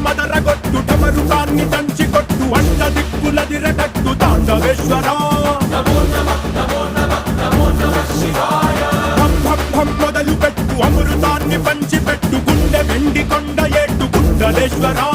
మదరగొట్టు టమరుకాన్ని దంచి కొట్టు అండ దిక్కులదిరగట్టు తాండవేశ్వరా మొదలు పెట్టు అమృతాన్ని పంచిపెట్టు గుండె వెండి కొండ ఏట్టు గుండలేశ్వరా